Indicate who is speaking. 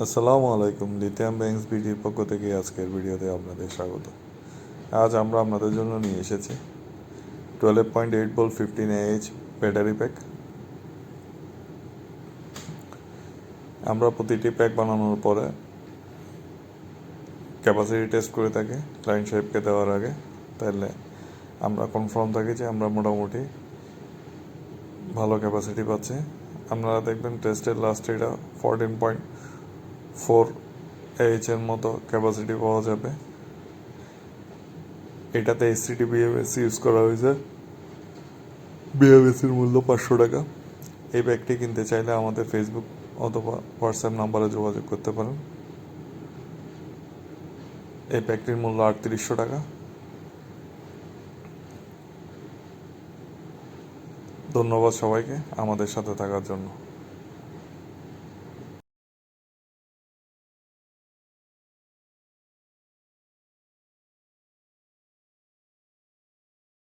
Speaker 1: আসসালামু আলাইকুম। Lithium banks বিডির পক্ষ থেকে আজকের ভিডিওতে আপনাদের স্বাগত। আজ আমরা আপনাদের জন্য নিয়ে এসেছি 12.8 ভোল্ট 15Ah ব্যাটারি প্যাক। আমরা প্রতিটি প্যাক বানানোর পরে ক্যাপাসিটি টেস্ট করে থাকি ক্লায়েন্ট সাহেবকে দেওয়ার আগে, তাহলে আমরা কনফার্ম থাকি যে আমরা মোটামুটি ভালো ক্যাপাসিটি পাচ্ছি। আপনারা দেখবেন টেস্টের লাস্টে এটা 14.4Ah এর মতো ক্যাপাসিটি পাওয়া যাবে। এটাতে এসসিটি বিএমএস ইউজ করা হয়েছে। বিএমএসের মূল্য 500 টাকা। এই ব্যাগটি কিনতে চাইলে আমাদের ফেসবুক অথবা হোয়াটসঅ্যাপ নাম্বারে যোগাযোগ করতে পারেন। এই ব্যাগটির মূল্য 3800 টাকা। ধন্যবাদ সবাইকে আমাদের সাথে থাকার জন্য।